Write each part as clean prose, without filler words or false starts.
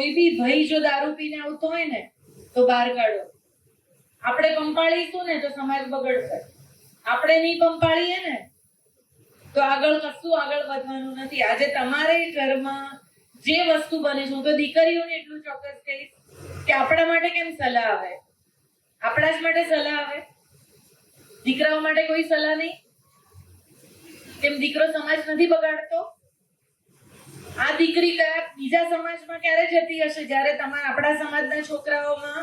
કોઈ બી ભાઈ જો દારૂ પીને આવતો હોય ને તો બહાર કાઢો. આપણે પંપાળીશું ને તો સમાજ બગડશે. આપણે નહીં પંપાળીએ ને તો આગળ વધવાનું નથી. આજે તમારે ઘરમાં જે વસ્તુ બને છે, હું તો દીકરીઓને એટલું ચોક્કસ કહીશ કે આપણા માટે કેમ સલાહ આવે? આપણા જ માટે સલાહ આવે, દીકરાઓ માટે કોઈ સલાહ નહીં. કેમ દીકરો સમાજ નથી બગાડતો? આ દીકરી કયા બીજા સમાજમાં ક્યારે જતી હશે જ્યારે આપણા સમાજના છોકરાઓમાં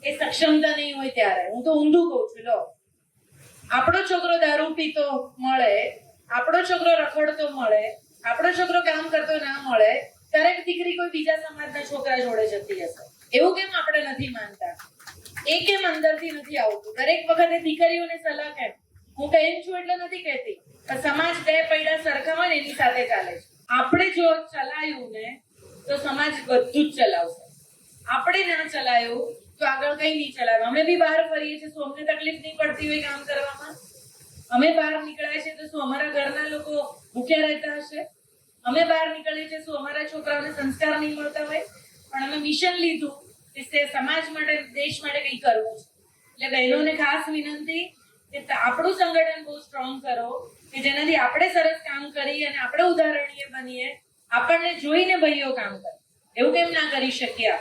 એ સક્ષમતા નહીં હોય ત્યારે? હું તો ઊંધું કહું છું. લો, આપણો છોકરો દારૂ પીતો મળે, આપણો છોકરો રખડતો મળે, આપણો છોકરો કામ કરતો ના મળે, ત્યારે દીકરી કોઈ બીજા સમાજના છોકરા જોડે જતી હશે. એવું કેમ આપણે નથી માનતા? એ કેમ અંદરથી નથી આવતું? દરેક વખતે દીકરીઓને સલાહ કેમ? હું બહેન છું એટલે નથી કહેતી, પણ સમાજ બે પૈડા સરખા હોય ને એની સાથે ચાલે છે. આપણે જો ચલાયું ને તો સમાજ બધું જ ચલાવશે. આપણે ના ચલાયું તો આગળ કઈ નહીં ચલાવે. અમે બી બહાર ફરીએ છીએ, શું અમને તકલીફ નહીં પડતી હોય કામ કરવામાં? અમે બહાર નીકળ્યા છીએ તો શું અમારા ઘરના લોકો ભૂખ્યા રહેતા હશે? અમે બહાર નીકળીએ છીએ શું અમારા છોકરાઓને સંસ્કાર નહીં મળતા હોય? પણ અમે મિશન લીધું કે સમાજ માટે, દેશ માટે કંઈ કરવું છે. એટલે બહેનોને ખાસ વિનંતી કે આપણું સંગઠન બહુ સ્ટ્રોંગ કરો કે જેનાથી આપણે સરસ કામ કરીએ અને આપણે ઉદાહરણીય બનીએ. આપણને જોઈને ભાઈઓ કામ કરે. એવું કેમ ના કરી શકીએ?